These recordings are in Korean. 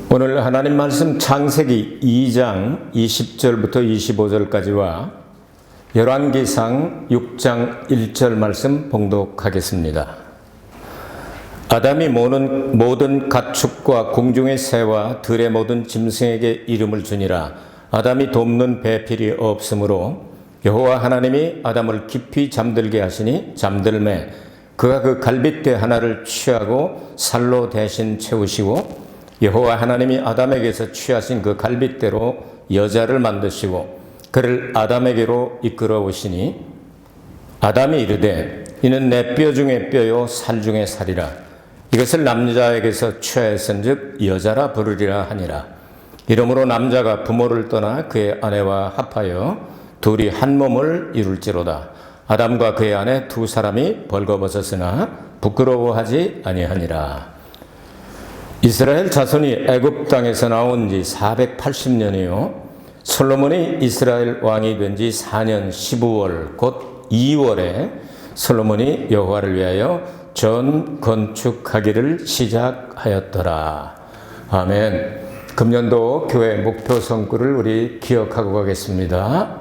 오늘 하나님 말씀 창세기 2장 20절부터 25절까지와 열왕기상 6장 1절 말씀 봉독하겠습니다. 아담이 모든 가축과 공중의 새와 들의 모든 짐승에게 이름을 주니라. 아담이 돕는 배필이 없으므로 여호와 하나님이 아담을 깊이 잠들게 하시니 잠들매 그가 그 갈빗대 하나를 취하고 살로 대신 채우시고 여호와 하나님이 아담에게서 취하신 그 갈빗대로 여자를 만드시고 그를 아담에게로 이끌어 오시니 아담이 이르되 이는 내 뼈 중에 뼈요 살 중에 살이라. 이것을 남자에게서 취하였은즉 여자라 부르리라 하니라. 이러므로 남자가 부모를 떠나 그의 아내와 합하여 둘이 한 몸을 이룰지로다. 아담과 그의 아내 두 사람이 벌거벗었으나 부끄러워하지 아니하니라. 이스라엘 자손이 애굽 땅에서 나온 지 480년이요 솔로몬이 이스라엘 왕이 된 지 4년 15월 곧 2월에 솔로몬이 여호와를 위하여 전 건축하기를 시작하였더라. 아멘. 금년도 교회 목표 성구를 우리 기억하고 가겠습니다.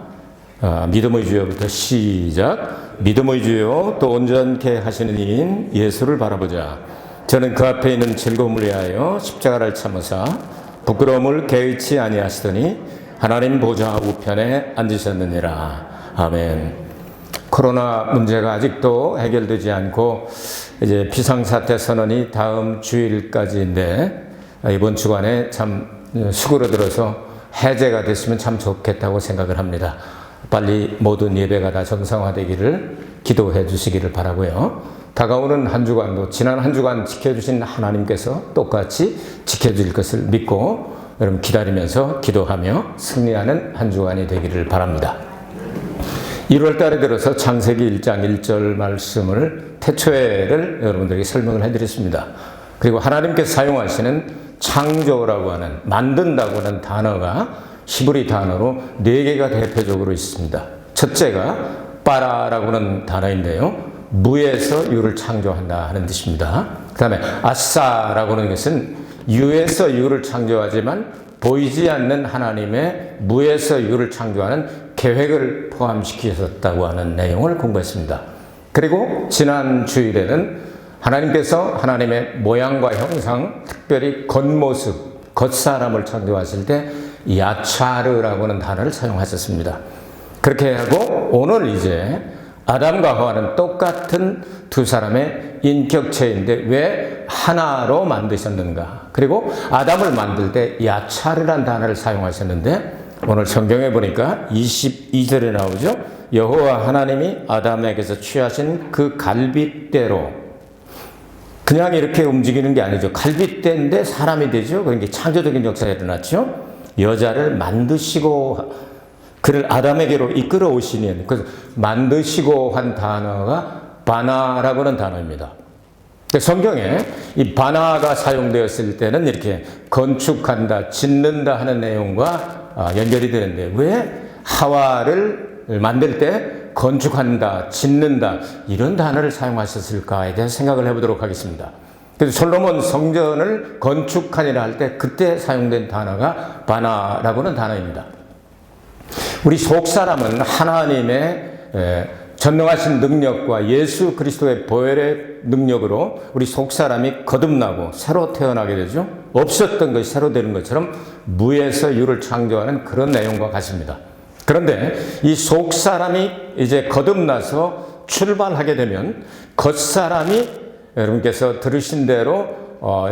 믿음의 주여부터 시작. 믿음의 주여 또 온전케 하시는 이인 예수를 바라보자. 저는 그 앞에 있는 즐거움을 위하여 십자가를 참으사 부끄러움을 개의치 아니하시더니 하나님 보좌 우편에 앉으셨느니라. 아멘. 코로나 문제가 아직도 해결되지 않고 이제 비상사태 선언이 다음 주일까지인데 이번 주간에 참 수그러들어서 해제가 됐으면 참 좋겠다고 생각을 합니다. 빨리 모든 예배가 다 정상화되기를 기도해 주시기를 바라고요. 다가오는 한 주간도 지난 한 주간 지켜주신 하나님께서 똑같이 지켜줄 것을 믿고 여러분 기다리면서 기도하며 승리하는 한 주간이 되기를 바랍니다. 1월 달에 들어서 창세기 1장 1절 말씀을 태초에를 여러분들에게 설명을 해드렸습니다. 그리고 하나님께서 사용하시는 창조라고 하는 만든다고 하는 단어가 히브리 단어로 4개가 대표적으로 있습니다. 첫째가 빠라라고 하는 단어인데요. 무에서 유를 창조한다 하는 뜻입니다. 그 다음에 아싸라고 하는 것은 유에서 유를 창조하지만 보이지 않는 하나님의 무에서 유를 창조하는 계획을 포함시키셨다고 하는 내용을 공부했습니다. 그리고 지난 주일에는 하나님께서 하나님의 모양과 형상, 특별히 겉모습, 겉사람을 창조하실 때 야차르라고 하는 단어를 사용하셨습니다. 그렇게 하고 오늘 이제 아담과 하와는 똑같은 두 사람의 인격체인데 왜 하나로 만드셨는가? 그리고 아담을 만들 때 야차르란 단어를 사용하셨는데 오늘 성경에 보니까 22절에 나오죠. 여호와 하나님이 아담에게서 취하신 그 갈빗대로 그냥 이렇게 움직이는 게 아니죠. 갈빗대인데 사람이 되죠. 그러니까 창조적인 역사가 일어났죠. 여자를 만드시고 그를 아담에게로 이끌어 오시니 그래서 만드시고 한 단어가 바나라고 하는 단어입니다. 성경에 이 바나가 사용되었을 때는 이렇게 건축한다, 짓는다 하는 내용과 연결이 되는데 왜 하와를 만들 때 건축한다, 짓는다 이런 단어를 사용하셨을까에 대해서 생각을 해보도록 하겠습니다. 그래서 솔로몬 성전을 건축하니라 할 때 그때 사용된 단어가 바나라고 하는 단어입니다. 우리 속사람은 하나님의 전능하신 능력과 예수 그리스도의 보혈의 능력으로 우리 속사람이 거듭나고 새로 태어나게 되죠. 없었던 것이 새로 되는 것처럼 무에서 유를 창조하는 그런 내용과 같습니다. 그런데 이 속사람이 이제 거듭나서 출발하게 되면 겉사람이 여러분께서 들으신 대로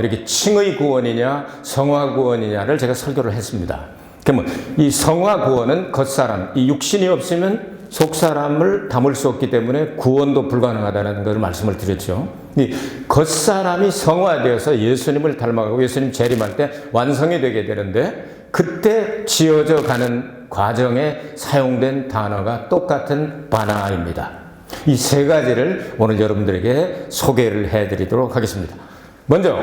이렇게 칭의 구원이냐 성화 구원이냐를 제가 설교를 했습니다. 그러면 이 성화 구원은 겉사람, 이 육신이 없으면 속사람을 담을 수 없기 때문에 구원도 불가능하다는 것을 말씀을 드렸죠. 이 겉사람이 성화되어서 예수님을 닮아가고 예수님 재림할 때 완성이 되게 되는데 그때 지어져 가는 과정에 사용된 단어가 똑같은 바나입니다. 이 세 가지를 오늘 여러분들에게 소개를 해드리도록 하겠습니다. 먼저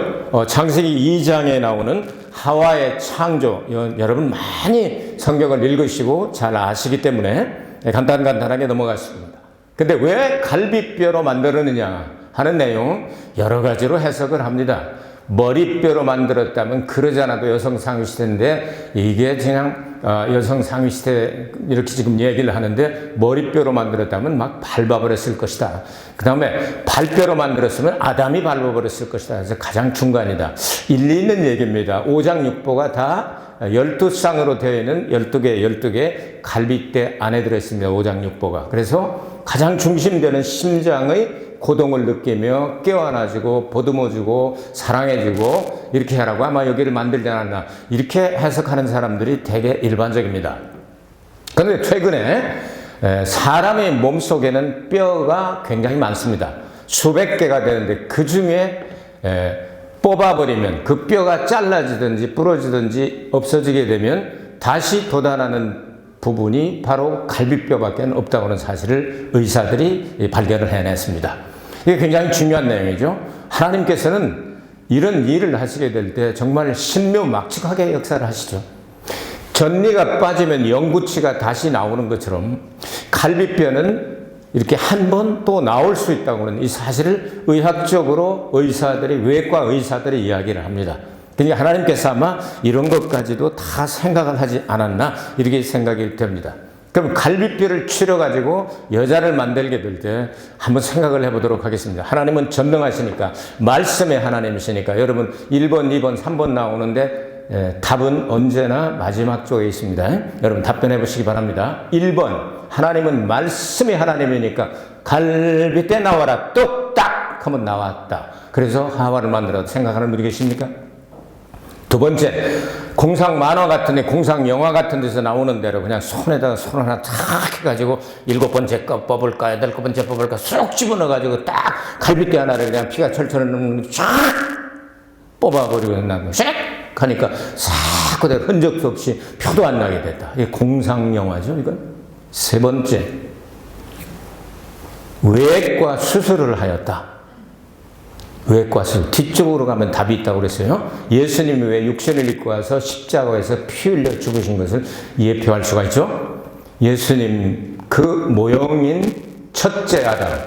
창세기 2장에 나오는 하와의 창조, 여러분 많이 성경을 읽으시고 잘 아시기 때문에 간단하게 넘어가겠습니다. 근데 왜 갈빗뼈로 만들었느냐 하는 내용 여러 가지로 해석을 합니다. 머리뼈로 만들었다면 그러지 않아도 여성 상위 시대인데 이게 그냥 여성 상위 시대 이렇게 지금 얘기를 하는데 머리뼈로 만들었다면 막 밟아버렸을 것이다. 그 다음에 발뼈로 만들었으면 아담이 밟아버렸을 것이다. 그래서 가장 중간이다. 일리 있는 얘기입니다. 5장 6보가 다 12쌍으로 되어 있는 12개 갈빗대 안에 들어있습니다. 5장 6보가. 그래서 가장 중심되는 심장의 고동을 느끼며 깨어나주고 보듬어주고 사랑해주고 이렇게 하라고 아마 여기를 만들지 않았나 이렇게 해석하는 사람들이 되게 일반적입니다. 그런데 최근에 사람의 몸속에는 뼈가 굉장히 많습니다. 수백 개가 되는데 그 중에 뽑아버리면 그 뼈가 잘라지든지 부러지든지 없어지게 되면 다시 돋아나는 부분이 바로 갈비뼈밖에 없다고 하는 사실을 의사들이 발견을 해냈습니다. 이게 굉장히 중요한 내용이죠. 하나님께서는 이런 일을 하시게 될 때 정말 신묘막측하게 역사를 하시죠. 전리가 빠지면 영구치가 다시 나오는 것처럼 갈비뼈는 이렇게 한 번 또 나올 수 있다고 하는 이 사실을 의학적으로 외과 의사들이 이야기를 합니다. 그러니까 하나님께서 아마 이런 것까지도 다 생각을 하지 않았나 이렇게 생각이 됩니다. 그럼 갈비뼈를 치러가지고 여자를 만들게 될 때 한번 생각을 해보도록 하겠습니다. 하나님은 전능하시니까 말씀의 하나님이시니까 여러분 1번, 2번, 3번 나오는데 답은 언제나 마지막 쪽에 있습니다. 여러분 답변해 보시기 바랍니다. 1번 하나님은 말씀의 하나님이니까 갈비뼈 나와라 뚝딱 하면 나왔다. 그래서 하와를 만들어 생각하는 분이 계십니까? 두 번째, 공상 만화 같은 데, 공상 영화 같은 데서 나오는 대로 그냥 손에다가 손 하나 탁 해가지고 7번째 거 뽑을까, 8번째 뽑을까 쏙 집어넣어가지고 딱 갈비뼈 하나를 그냥 피가 철철 흐르는 쫙 뽑아버리고 나면 샥 하니까 싹 그대로 흔적도 없이 표도 안 나게 됐다. 이게 공상 영화죠, 이건. 세 번째, 외과 수술을 하였다. 외과 수술. 뒤쪽으로 가면 답이 있다고 그랬어요. 예수님이 왜 육신을 입고 와서 십자가에서 피 흘려 죽으신 것을 예표할 수가 있죠. 예수님 그 모형인 첫째 아담,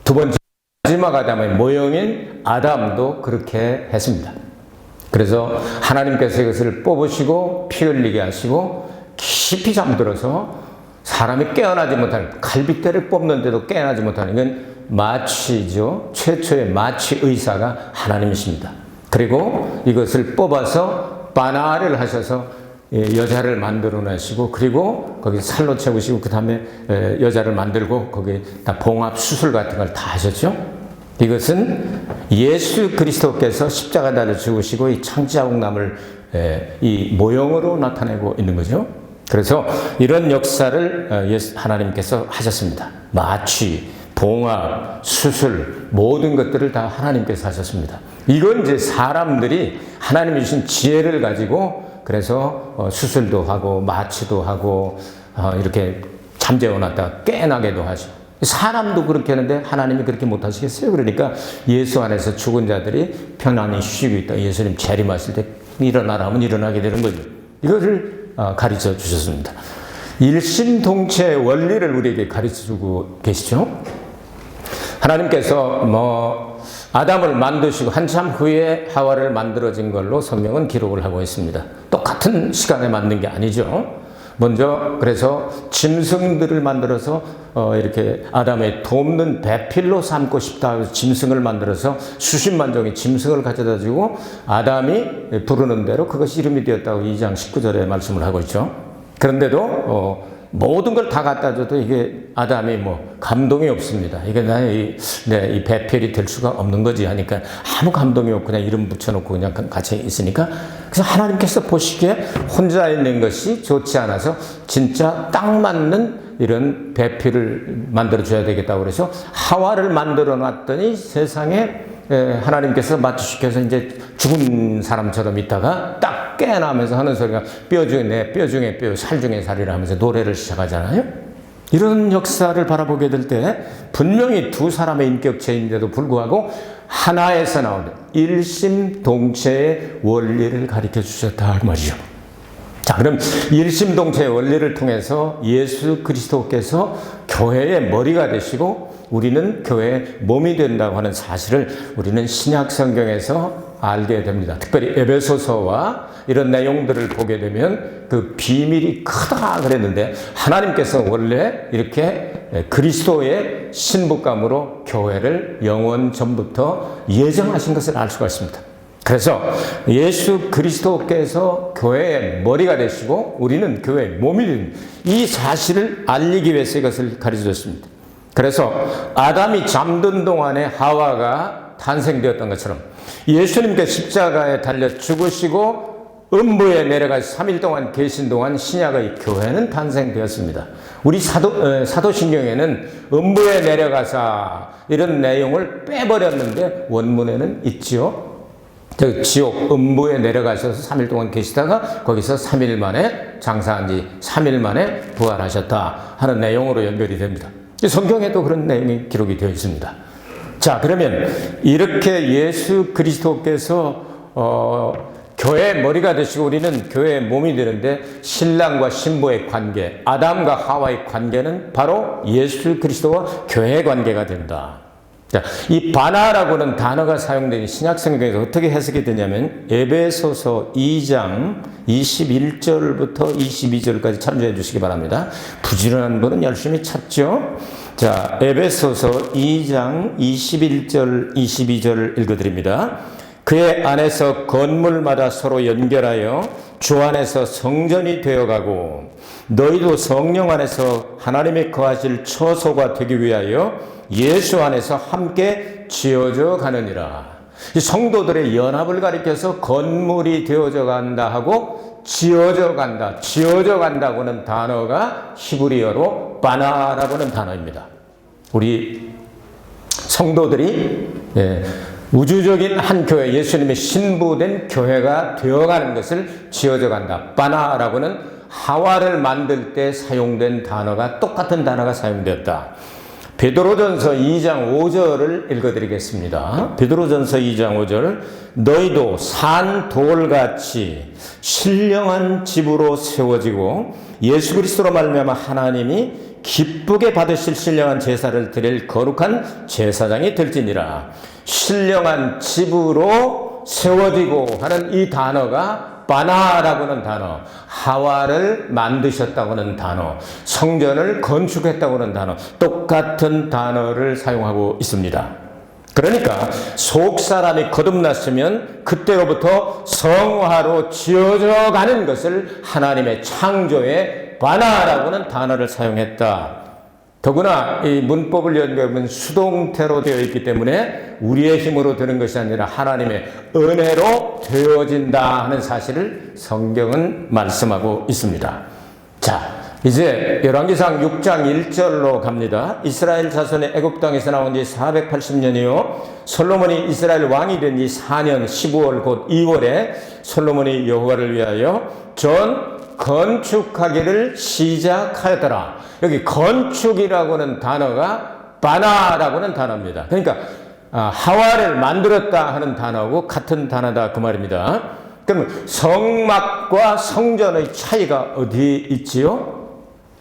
두 번째 마지막 아담의 모형인 아담도 그렇게 했습니다. 그래서 하나님께서 이것을 뽑으시고 피 흘리게 하시고 깊이 잠들어서 사람이 깨어나지 못하는, 갈비뼈를 뽑는데도 깨어나지 못하는, 이건 마취죠. 최초의 마취 의사가 하나님이십니다. 그리고 이것을 뽑아서 바나를 하셔서 여자를 만들어내시고, 그리고 거기 살로 채우시고, 그 다음에 여자를 만들고, 거기 다 봉합 수술 같은 걸 다 하셨죠. 이것은 예수 그리스도께서 십자가 달려 죽으시고 이 창자국남을 이 모형으로 나타내고 있는 거죠. 그래서 이런 역사를 하나님께서 하셨습니다. 마취, 봉합, 수술, 모든 것들을 다 하나님께서 하셨습니다. 이건 이제 사람들이 하나님이 주신 지혜를 가지고 그래서 수술도 하고 마취도 하고 이렇게 잠재워놨다가 깨어나게도 하죠. 사람도 그렇게 하는데 하나님이 그렇게 못하시겠어요? 그러니까 예수 안에서 죽은 자들이 편안히 쉬고 있다. 예수님 재림하실 때 일어나라 하면 일어나게 되는 거죠. 이것을 가르쳐 주셨습니다. 일심동체의 원리를 우리에게 가르쳐 주고 계시죠. 하나님께서 아담을 만드시고 한참 후에 하와를 만들어진 걸로 성경은 기록을 하고 있습니다. 똑같은 시간에 만든 게 아니죠. 먼저 그래서 짐승들을 만들어서 이렇게 아담의 돕는 배필로 삼고 싶다 해서 짐승을 만들어서 수십만 종의 짐승을 가져다 주고 아담이 부르는 대로 그것이 이름이 되었다고 2장 19절에 말씀을 하고 있죠. 그런데도 모든 걸 다 갖다 줘도 이게 아담이 감동이 없습니다. 이게 이 배필이 될 수가 없는 거지 하니까 아무 감동이 없고 그냥 이름 붙여놓고 그냥 같이 있으니까, 그래서 하나님께서 보시기에 혼자 있는 것이 좋지 않아서 진짜 딱 맞는 이런 배필을 만들어줘야 되겠다고 그래서 하와를 만들어 놨더니 세상에 하나님께서 맞추시켜서 이제 죽은 사람처럼 있다가 딱 깨어나면서 하는 소리가 뼈 중에 내 뼈 중에 뼈, 살 중에 살이라 하면서 노래를 시작하잖아요. 이런 역사를 바라보게 될 때 분명히 두 사람의 인격체인데도 불구하고 하나에서 나오는 일심동체의 원리를 가르쳐 주셨다 그 말이죠. 자, 그럼 일심동체의 원리를 통해서 예수 그리스도께서 교회의 머리가 되시고 우리는 교회의 몸이 된다고 하는 사실을 우리는 신약 성경에서 알게 됩니다. 특별히 에베소서와 이런 내용들을 보게 되면 그 비밀이 크다 그랬는데 하나님께서 원래 이렇게 그리스도의 신부감으로 교회를 영원 전부터 예정하신 것을 알 수가 있습니다. 그래서 예수 그리스도께서 교회의 머리가 되시고 우리는 교회의 몸이 된 이 사실을 알리기 위해서 이것을 가르쳐줬습니다. 그래서 아담이 잠든 동안에 하와가 탄생되었던 것처럼 예수님께 십자가에 달려 죽으시고 음부에 내려가서 3일 동안 계신 동안 신약의 교회는 탄생되었습니다. 우리 사도신경에는 음부에 내려가사 이런 내용을 빼버렸는데 원문에는 있지요. 지옥 음부에 내려가셔서 3일 동안 계시다가 거기서 3일 만에 장사한 지 3일 만에 부활하셨다 하는 내용으로 연결이 됩니다. 성경에도 그런 내용이 기록이 되어 있습니다. 자, 그러면 이렇게 예수 그리스도께서 교회의 머리가 되시고 우리는 교회의 몸이 되는데 신랑과 신부의 관계, 아담과 하와의 관계는 바로 예수 그리스도와 교회의 관계가 된다. 자, 이 바나라고는 단어가 사용된 신약 성경에서 어떻게 해석이 되냐면 에베소서 2장 21절부터 22절까지 참조해 주시기 바랍니다. 부지런한 분은 열심히 찾죠. 자, 에베소서 2장 21절 22절 읽어드립니다. 그의 안에서 건물마다 서로 연결하여 주 안에서 성전이 되어가고 너희도 성령 안에서 하나님의 거하실 처소가 되기 위하여 예수 안에서 함께 지어져 가느니라. 이 성도들의 연합을 가리켜서 건물이 되어져 간다 하고 지어져 간다. 지어져 간다고는 단어가 히브리어로 바나라고는 단어입니다. 우리 성도들이 우주적인 한 교회, 예수님의 신부된 교회가 되어가는 것을 지어져 간다. 바나라고는 하와를 만들 때 사용된 단어가 똑같은 단어가 사용되었다. 베드로전서 2장 5절을 읽어드리겠습니다. 베드로전서 2장 5절 너희도 산 돌같이 신령한 집으로 세워지고 예수 그리스도로 말미암아 하나님이 기쁘게 받으실 신령한 제사를 드릴 거룩한 제사장이 될지니라. 신령한 집으로 세워지고 하는 이 단어가 바나라고 하는 단어, 하와를 만드셨다고 하는 단어, 성전을 건축했다고 하는 단어, 똑같은 단어를 사용하고 있습니다. 그러니까 속 사람이 거듭났으면 그때로부터 성화로 지어져 가는 것을 하나님의 창조의 바나라고 하는 단어를 사용했다. 더구나 이 문법을 연구하면 수동태로 되어 있기 때문에 우리의 힘으로 되는 것이 아니라 하나님의 은혜로 되어진다 하는 사실을 성경은 말씀하고 있습니다. 자, 이제 열왕기상 6장 1절로 갑니다. 이스라엘 자손의 애굽 땅에서 나온 지 480년이요. 솔로몬이 이스라엘 왕이 된 지 4년 15월 곧 2월에 솔로몬이 여호와를 위하여 전 건축하기를 시작하였더라. 여기 건축이라고 하는 단어가 바나라고 하는 단어입니다. 그러니까 하와를 만들었다 하는 단어하고 같은 단어다 그 말입니다. 그럼 성막과 성전의 차이가 어디에 있지요?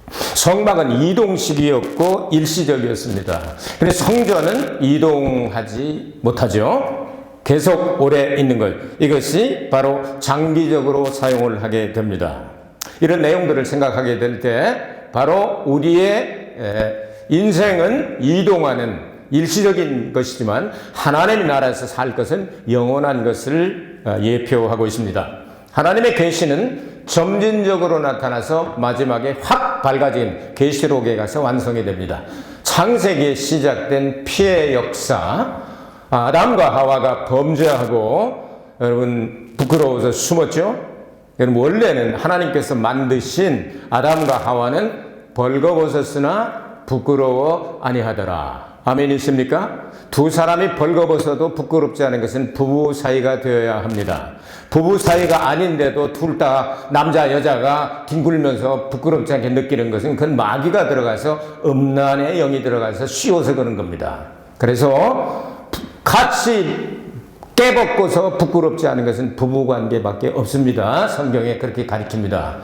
성막은 이동식이었고 일시적이었습니다. 그래서 성전은 이동하지 못하죠. 계속 오래 있는 것. 이것이 바로 장기적으로 사용을 하게 됩니다. 이런 내용들을 생각하게 될 때 바로 우리의 인생은 이동하는 일시적인 것이지만 하나님의 나라에서 살 것은 영원한 것을 예표하고 있습니다. 하나님의 계시는 점진적으로 나타나서 마지막에 확 밝아진 계시록에 가서 완성이 됩니다. 창세기에 시작된 피해 역사, 아담과 하와가 범죄하고 여러분 부끄러워서 숨었죠? 여러분 원래는 하나님께서 만드신 아담과 하와는 벌거벗었으나 부끄러워 아니하더라. 아멘 있습니까? 두 사람이 벌거벗어도 부끄럽지 않은 것은 부부 사이가 되어야 합니다. 부부 사이가 아닌데도 둘 다 남자 여자가 뒹굴면서 부끄럽지 않게 느끼는 것은 그건 마귀가 들어가서 음란의 영이 들어가서 씌워서 그런 겁니다. 그래서 같이 깨벗고서 부끄럽지 않은 것은 부부관계밖에 없습니다. 성경에 그렇게 가르칩니다.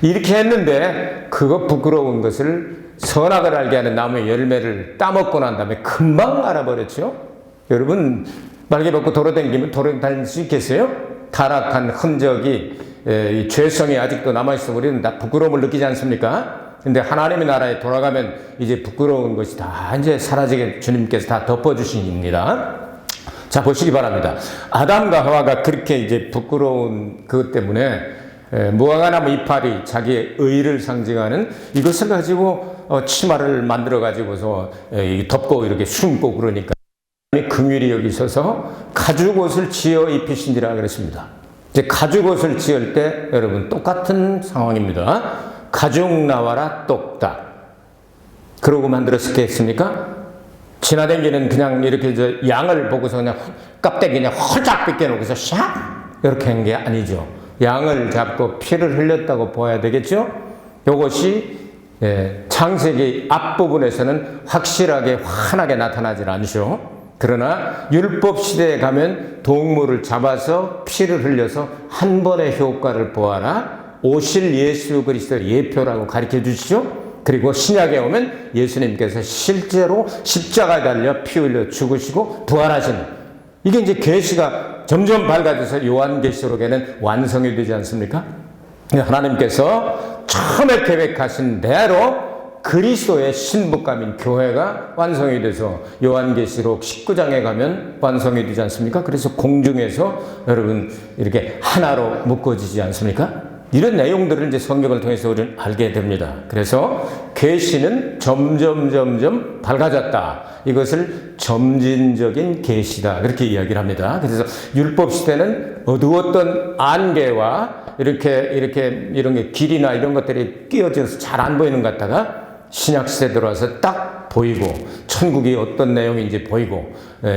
이렇게 했는데 그거 부끄러운 것을 선악을 알게 하는 나무의 열매를 따먹고 난 다음에 금방 알아버렸죠. 여러분 말개 벗고 도로 다니면 도로 다닐 수 있겠어요? 타락한 흔적이, 이 죄성이 아직도 남아있어 우리는 다 부끄러움을 느끼지 않습니까? 근데 하나님의 나라에 돌아가면 이제 부끄러운 것이 다 이제 사라지게 주님께서 다 덮어주십니다. 자, 보시기 바랍니다. 아담과 하와가 그렇게 이제 부끄러운 그것 때문에 무화과나무 이파리, 자기의 의를 상징하는 이것을 가지고 치마를 만들어 가지고서 덮고 이렇게 숨고 그러니까 긍휼히 여기셔서 가죽옷을 지어 입히신지라 그랬습니다. 이제 가죽옷을 지을 때 여러분 똑같은 상황입니다. 가죽 나와라 똑딱. 그러고 만들었겠습니까? 지나다니는 그냥 이렇게 양을 보고서 그냥 껍데기 그냥 홀짝 벗겨놓고서 샥 이렇게 한 게 아니죠. 양을 잡고 피를 흘렸다고 보아야 되겠죠. 이것이 창세기 앞부분에서는 확실하게 환하게 나타나질 않죠. 그러나 율법 시대에 가면 동물을 잡아서 피를 흘려서 한 번의 효과를 보아라. 오실 예수 그리스도의 예표라고 가르쳐 주시죠. 그리고 신약에 오면 예수님께서 실제로 십자가에 달려 피 흘려 죽으시고 부활하시는, 이게 이제 계시가 점점 밝아져서 요한계시록에는 완성이 되지 않습니까? 하나님께서 처음에 계획하신 대로 그리스도의 신부감인 교회가 완성이 돼서 요한계시록 19장에 가면 완성이 되지 않습니까? 그래서 공중에서 여러분 이렇게 하나로 묶어지지 않습니까? 이런 내용들을 이제 성경을 통해서 우리는 알게 됩니다. 그래서 계시는 점점 밝아졌다. 이것을 점진적인 계시다. 그렇게 이야기를 합니다. 그래서 율법 시대는 어두웠던 안개와 이렇게 이런 게 길이나 이런 것들이 끼어져서 잘 안 보이는 것 같다가 신약 시대 들어와서 딱 보이고 천국이 어떤 내용인지 보이고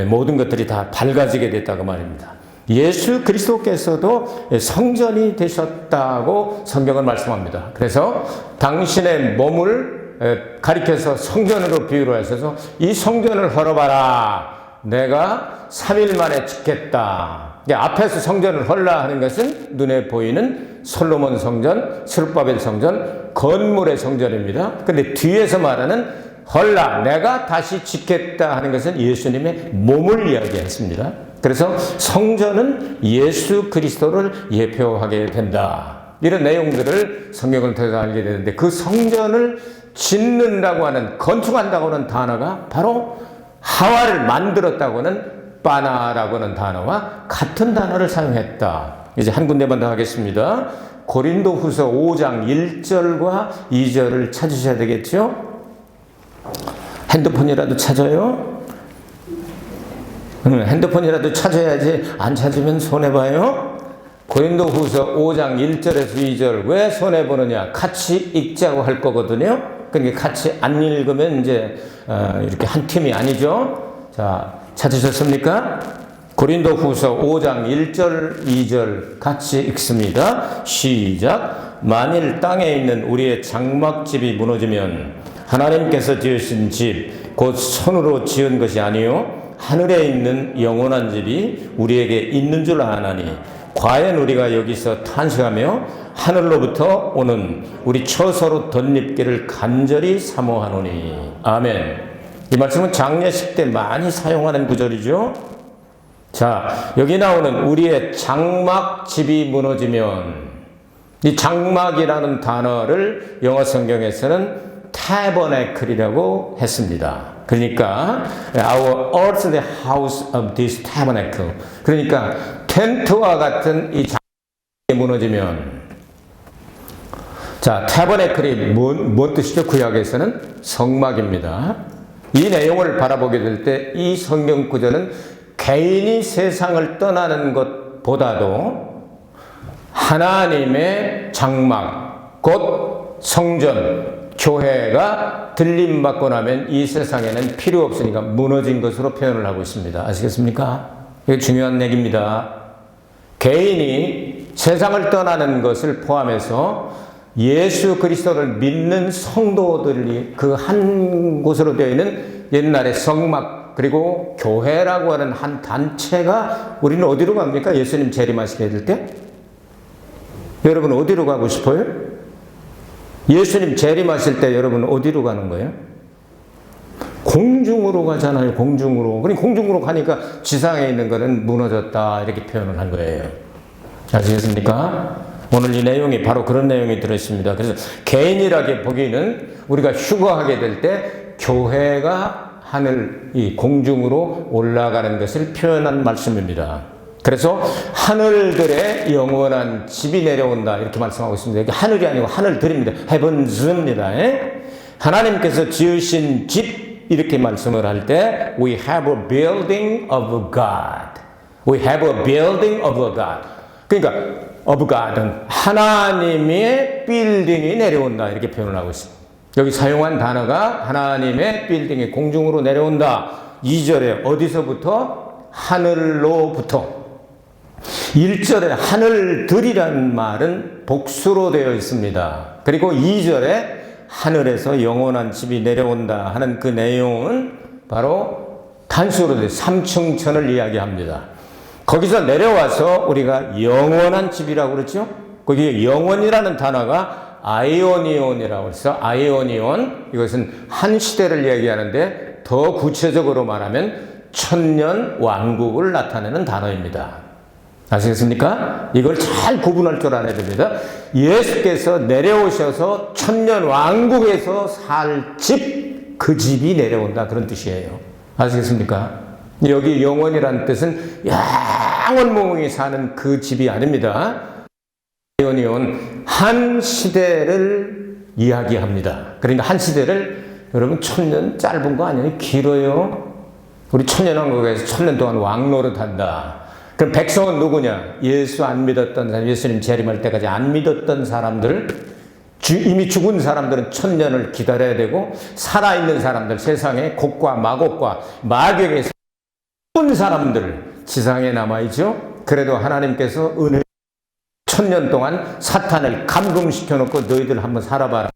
모든 것들이 다 밝아지게 됐다고 말입니다. 예수 그리스도께서도 성전이 되셨다고 성경은 말씀합니다. 그래서 당신의 몸을 가리켜서 성전으로 비유를 하셔서 이 성전을 헐어봐라. 내가 3일 만에 짓겠다. 앞에서 성전을 헐라 하는 것은 눈에 보이는 솔로몬 성전, 스룹바벨 성전, 건물의 성전입니다. 근데 뒤에서 말하는 헐라, 내가 다시 짓겠다 하는 것은 예수님의 몸을 이야기했습니다. 그래서 성전은 예수 그리스도를 예표하게 된다. 이런 내용들을 성경을 통해서 알게 되는데 그 성전을 짓는다고 하는, 건축한다고 하는 단어가 바로 하와를 만들었다고 하는 빠나라고 하는 단어와 같은 단어를 사용했다. 이제 한 군데만 더 하겠습니다. 고린도후서 5장 1절과 2절을 찾으셔야 되겠죠? 핸드폰이라도 찾아요? 핸드폰이라도 찾아야지. 안 찾으면 손해봐요. 고린도후서 5장 1절에서 2절 왜 손해보느냐? 같이 읽자고 할 거거든요. 그러니까 같이 안 읽으면 이제 이렇게 한 팀이 아니죠. 자, 찾으셨습니까? 고린도후서 5장 1절 2절 같이 읽습니다. 시작. 만일 땅에 있는 우리의 장막집이 무너지면 하나님께서 지으신 집 곧 손으로 지은 것이 아니요 하늘에 있는 영원한 집이 우리에게 있는 줄 아나니 과연 우리가 여기서 탄식하며 하늘로부터 오는 우리 처소로 덧입기를 간절히 사모하노니. 아멘. 이 말씀은 장례식 때 많이 사용하는 구절이죠. 자, 여기 나오는 우리의 장막집이 무너지면, 이 장막이라는 단어를 영어 성경에서는 tabernacle이라고 했습니다. 그러니까 our earthly house of this tabernacle, 그러니까 텐트와 같은 이 장막이 무너지면, 자, tabernacle이 뭔 뜻이죠? 구약에서는 성막입니다. 이 내용을 바라보게 될 때 이 성경 구절은 개인이 세상을 떠나는 것보다도 하나님의 장막, 곧 성전, 교회가 들림받고 나면 이 세상에는 필요 없으니까 무너진 것으로 표현을 하고 있습니다. 아시겠습니까? 이게 중요한 얘기입니다. 개인이 세상을 떠나는 것을 포함해서 예수 그리스도를 믿는 성도들이 그 한 곳으로 되어 있는 옛날의 성막, 그리고 교회라고 하는 한 단체가, 우리는 어디로 갑니까? 예수님 재림하시게 될 때? 여러분 어디로 가고 싶어요? 예수님 재림하실 때 여러분 어디로 가는 거예요? 공중으로 가잖아요. 공중으로. 그러니 공중으로 가니까 지상에 있는 거는 무너졌다 이렇게 표현을 한 거예요. 아시겠습니까? 오늘 이 내용이 바로 그런 내용이 들어있습니다. 그래서 개인이라게 보기에는 우리가 휴거하게 될 때 교회가 하늘 이 공중으로 올라가는 것을 표현한 말씀입니다. 그래서 하늘들의 영원한 집이 내려온다 이렇게 말씀하고 있습니다. 이게 하늘이 아니고 하늘들입니다. heavens입니다. 하나님께서 지으신 집 이렇게 말씀을 할 때 we have a building of God. We have a building of God. 그러니까 of God은 하나님의 빌딩이 내려온다 이렇게 표현을 하고 있습니다. 여기 사용한 단어가 하나님의 빌딩이 공중으로 내려온다. 2절에 어디서부터? 하늘로부터. 1절에 하늘들이란 말은 복수로 되어 있습니다. 그리고 2절에 하늘에서 영원한 집이 내려온다 하는 그 내용은 바로 단수로 되어 3층천을 이야기합니다. 거기서 내려와서 우리가 영원한 집이라고 그랬죠? 거기에 영원이라는 단어가 아이오니온이라고 해서 아이오니온 이것은 한 시대를 이야기하는데 더 구체적으로 말하면 천년 왕국을 나타내는 단어입니다. 아시겠습니까? 이걸 잘 구분할 줄 알아야 됩니다. 예수께서 내려오셔서 천년 왕국에서 살 집, 그 집이 내려온다 그런 뜻이에요. 아시겠습니까? 여기 영원이라는 뜻은 영원무궁히 사는 그 집이 아닙니다. 아이오니온 한 시대를 이야기합니다. 그러니까 한 시대를 여러분 천년 짧은 거 아니에요? 길어요. 우리 천년왕국에서 천년 동안 왕노릇한다. 그럼 백성은 누구냐? 예수 안 믿었던 사람, 예수님 재림할 때까지 안 믿었던 사람들, 이미 죽은 사람들은 천년을 기다려야 되고 살아있는 사람들, 세상에 곡과 마곡과 마귀에게 죽은 사람들 지상에 남아있죠. 그래도 하나님께서 은혜 천년 동안 사탄을 감금시켜 놓고 너희들 한번 살아봐라.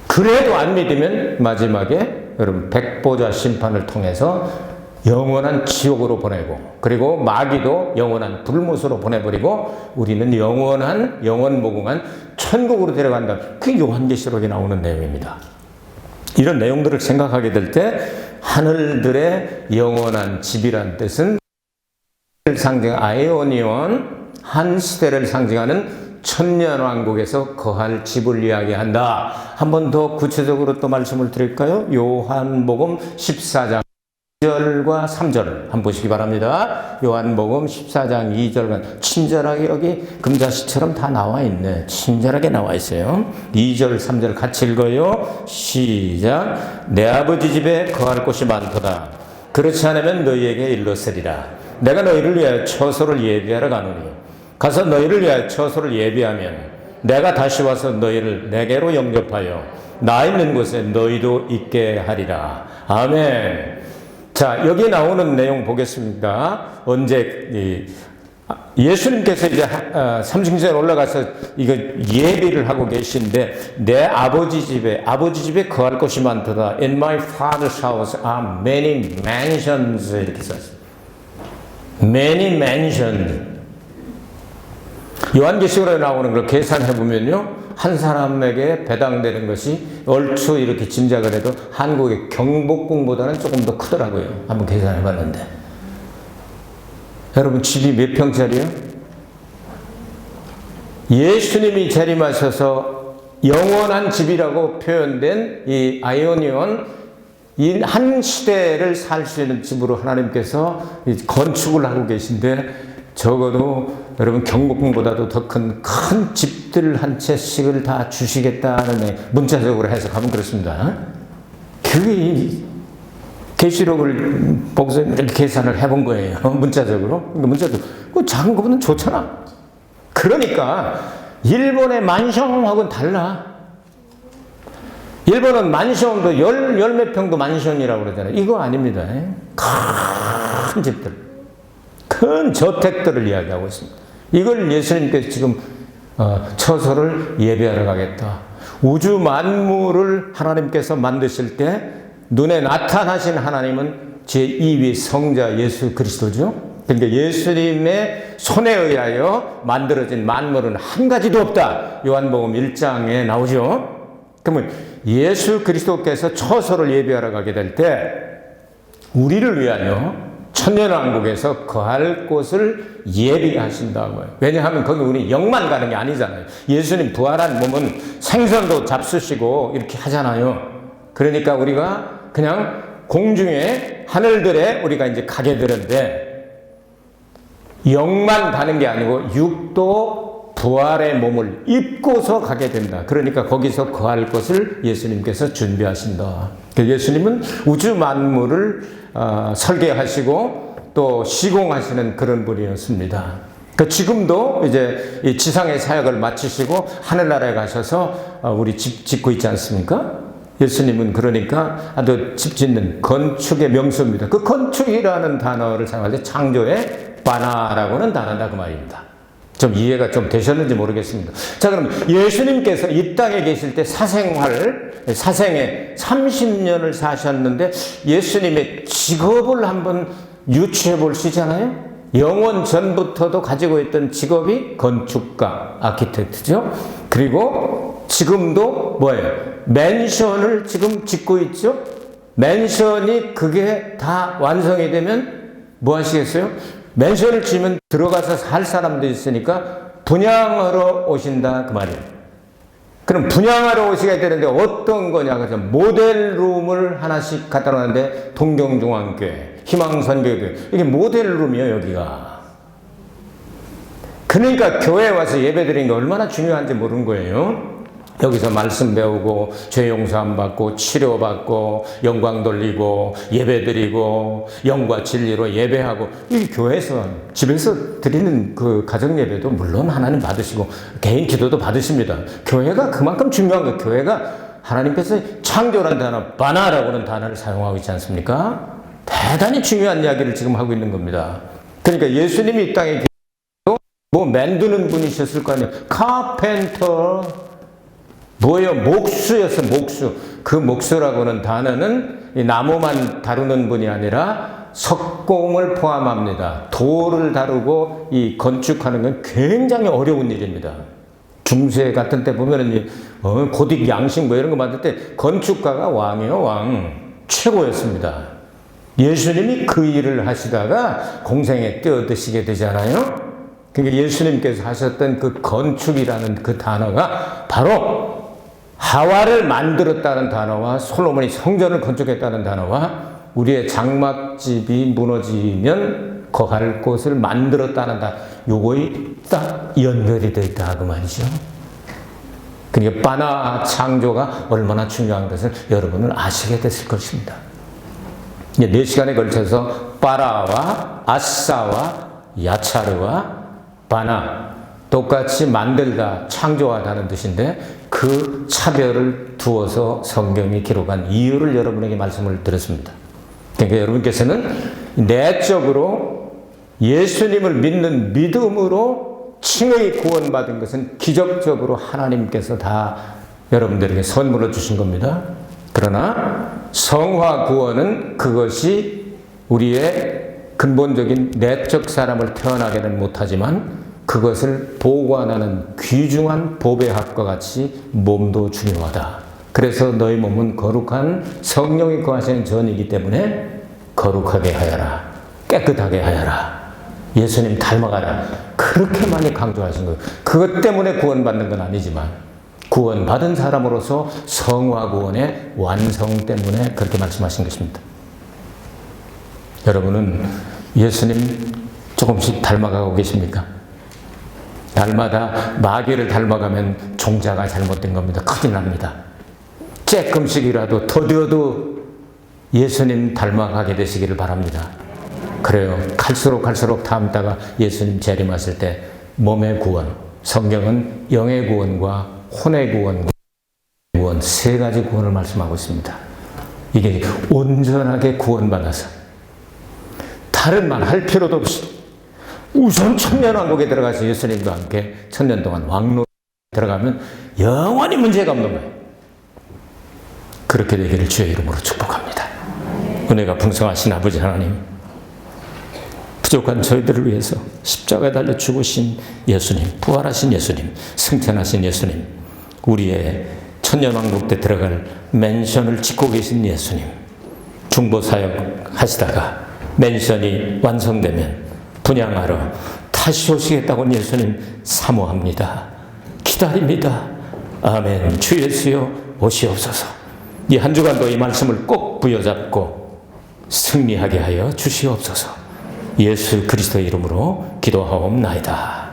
그래도 안 믿으면 마지막에 여러분 백보자 심판을 통해서 영원한 지옥으로 보내고 그리고 마귀도 영원한 불못으로 보내버리고 우리는 영원한 영원무궁한 천국으로 데려간다. 그게 요한계시록에 나오는 내용입니다. 이런 내용들을 생각하게 될 때 하늘들의 영원한 집이란 뜻은 상징 아에오니온 한 시대를 상징하는 천년왕국에서 거할 집을 이야기한다. 한 번 더 구체적으로 또 말씀을 드릴까요? 요한복음 14장 2절과 3절을 한번 보시기 바랍니다. 요한복음 14장 2절과 친절하게 여기 금자씨처럼 다 나와 있네. 친절하게 나와 있어요. 2절 3절 같이 읽어요. 시작. 내 아버지 집에 거할 곳이 많도다. 그렇지 않으면 너희에게 일렀으리라. 내가 너희를 위하여 처소를 예비하러 가노니 가서 너희를 위하여 처소를 예비하면 내가 다시 와서 너희를 내게로 영접하여 나 있는 곳에 너희도 있게 하리라. 아멘. 자, 여기 나오는 내용 보겠습니다. 언제 예수님께서 이제 삼층전에 올라가서 이거 예비를 하고 계신데 내 아버지 집에 거할 곳이 많도다. In my father's house are many mansions 이렇게 썼어요. Many mansions. 요한계시록에 나오는 걸 계산해 보면요, 한 사람에게 배당되는 것이 얼추 이렇게 짐작을 해도 한국의 경복궁보다는 조금 더 크더라고요. 한번 계산해 봤는데. 여러분 집이 몇 평짜리요? 예수님이 재림하셔서 영원한 집이라고 표현된 이 아이오니온, 이 한 시대를 살 수 있는 집으로 하나님께서 건축을 하고 계신데 적어도 여러분 경복궁보다도 더 큰 집들 한 채씩을 다 주시겠다는 문자적으로 해석하면 그렇습니다. 그게 계시록을 보고서 이렇게 계산을 해본 거예요. 문자적으로. 문자도 그 작은 거보다는 좋잖아. 그러니까 일본의 만성하고는 달라. 일본은 만성도 열 몇 평도 만성이라고 그러잖아요. 이거 아닙니다. 큰 집들. 큰 저택들을 이야기하고 있습니다. 이걸 예수님께서 지금 처소를 예배하러 가겠다. 우주 만물을 하나님께서 만드실 때 눈에 나타나신 하나님은 제2위 성자 예수 그리스도죠. 그러니까 예수님의 손에 의하여 만들어진 만물은 한 가지도 없다. 요한복음 1장에 나오죠. 그러면 예수 그리스도께서 처소를 예비하러 가게 될 때 우리를 위하여 천년왕국에서 거할 곳을 예비하신다고요. 왜냐하면 거기 우리 영만 가는 게 아니잖아요. 예수님 부활한 몸은 생선도 잡수시고 이렇게 하잖아요. 그러니까 우리가 그냥 공중에 하늘들에 우리가 이제 가게 되는데 영만 가는 게 아니고 육도 부활의 몸을 입고서 가게 된다. 그러니까 거기서 거할 것을 예수님께서 준비하신다. 예수님은 우주 만물을 설계하시고 또 시공하시는 그런 분이었습니다. 지금도 이제 이 지상의 사역을 마치시고 하늘나라에 가셔서 우리 집 짓고 있지 않습니까? 예수님은 그러니까 아주 집 짓는 건축의 명수입니다. 그 건축이라는 단어를 사용할 때 창조의 바나라고는 단어다 그 말입니다. 좀 이해가 좀 되셨는지 모르겠습니다. 자, 그럼 예수님께서 이 땅에 계실 때 사생에 30년을 사셨는데 예수님의 직업을 한번 유추해 볼 수 있잖아요. 영원 전부터도 가지고 있던 직업이 건축가, 아키텍트죠. 그리고 지금도 뭐예요? 맨션을 지금 짓고 있죠. 맨션이 그게 다 완성이 되면 뭐 하시겠어요? 맨션을 지으면 들어가서 살 사람도 있으니까 분양하러 오신다 그 말이에요. 그럼 분양하러 오시게 되는데 어떤 거냐? 그래서 모델룸을 하나씩 갖다 놓는데 동경중앙교회, 희망선교회 이게 모델룸이에요 여기가. 그러니까 교회에 와서 예배드리는 게 얼마나 중요한지 모르는 거예요. 여기서 말씀 배우고 죄 용서함 받고 치료받고 영광 돌리고 예배드리고 영과 진리로 예배하고 이 교회에서 집에서 드리는 그 가정 예배도 물론 하나님 받으시고 개인 기도도 받으십니다. 교회가 그만큼 중요한 거예요. 교회가 하나님께서 창조라는 단어 바나라고 하는 단어를 사용하고 있지 않습니까? 대단히 중요한 이야기를 지금 하고 있는 겁니다. 그러니까 예수님이 이 땅에 계시고 뭐 만드는 분이셨을 거 아니에요. 카펜터 뭐예요? 목수였어, 목수. 그 목수라고 하는 단어는 이 나무만 다루는 분이 아니라 석공을 포함합니다. 돌을 다루고 이 건축하는 건 굉장히 어려운 일입니다. 중세 같은 때 보면은 고딕 양식 뭐 이런 거 만들 때 건축가가 왕이에요, 왕. 최고였습니다. 예수님이 그 일을 하시다가 공생에 뛰어드시게 되잖아요. 그러니까 예수님께서 하셨던 그 건축이라는 그 단어가 바로 하와를 만들었다는 단어와 솔로몬이 성전을 건축했다는 단어와 우리의 장막집이 무너지면 거할 곳을 만들었다는 단어 요거이 딱 연결이 되어 있다 그 말이죠. 그러니까 바나 창조가 얼마나 중요한 것을 여러분은 아시게 됐을 것입니다. 4시간에 걸쳐서 바라와 아사와 야차르와 바나 똑같이 만들다, 창조하다는 뜻인데 그 차별을 두어서 성경이 기록한 이유를 여러분에게 말씀을 드렸습니다. 그러니까 여러분께서는 내적으로 예수님을 믿는 믿음으로 칭의 구원받은 것은 기적적으로 하나님께서 다 여러분들에게 선물로 주신 겁니다. 그러나 성화 구원은 그것이 우리의 근본적인 내적 사람을 태어나게는 못하지만 그것을 보관하는 귀중한 보배합과 같이 몸도 중요하다. 그래서 너희 몸은 거룩한 성령이 거하시는 전이기 때문에 거룩하게 하여라. 깨끗하게 하여라. 예수님 닮아가라. 그렇게 많이 강조하신 거예요. 그것 때문에 구원받는 건 아니지만 구원받은 사람으로서 성화 구원의 완성 때문에 그렇게 말씀하신 것입니다. 여러분은 예수님 조금씩 닮아가고 계십니까? 날마다 마귀를 닮아가면 종자가 잘못된 겁니다. 큰일 납니다. 조금씩이라도 더뎌도 예수님 닮아가게 되시기를 바랍니다. 그래요. 갈수록 닮다가 예수님 재림하실 때 몸의 구원, 성경은 영의 구원과 혼의 구원과 구원 세 가지 구원을 말씀하고 있습니다. 이게 온전하게 구원받아서 다른 말 할 필요도 없이 우선 천년왕국에 들어가서 예수님과 함께 천년 동안 왕노에 들어가면 영원히 문제가 없는 거예요. 그렇게 되기를 주의 이름으로 축복합니다. 은혜가 풍성하신 아버지 하나님, 부족한 저희들을 위해서 십자가에 달려 죽으신 예수님, 부활하신 예수님, 승천하신 예수님, 우리의 천년왕국 때 들어갈 맨션을 짓고 계신 예수님, 중보사역 하시다가 맨션이 완성되면 분양하러 다시 오시겠다고 예수님 사모합니다. 기다립니다. 아멘. 주 예수여 오시옵소서. 이 한 주간도 이 말씀을 꼭 부여잡고 승리하게 하여 주시옵소서. 예수 그리스도의 이름으로 기도하옵나이다.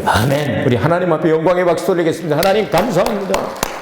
아멘. 우리 하나님 앞에 영광의 박수 돌리겠습니다. 하나님 감사합니다.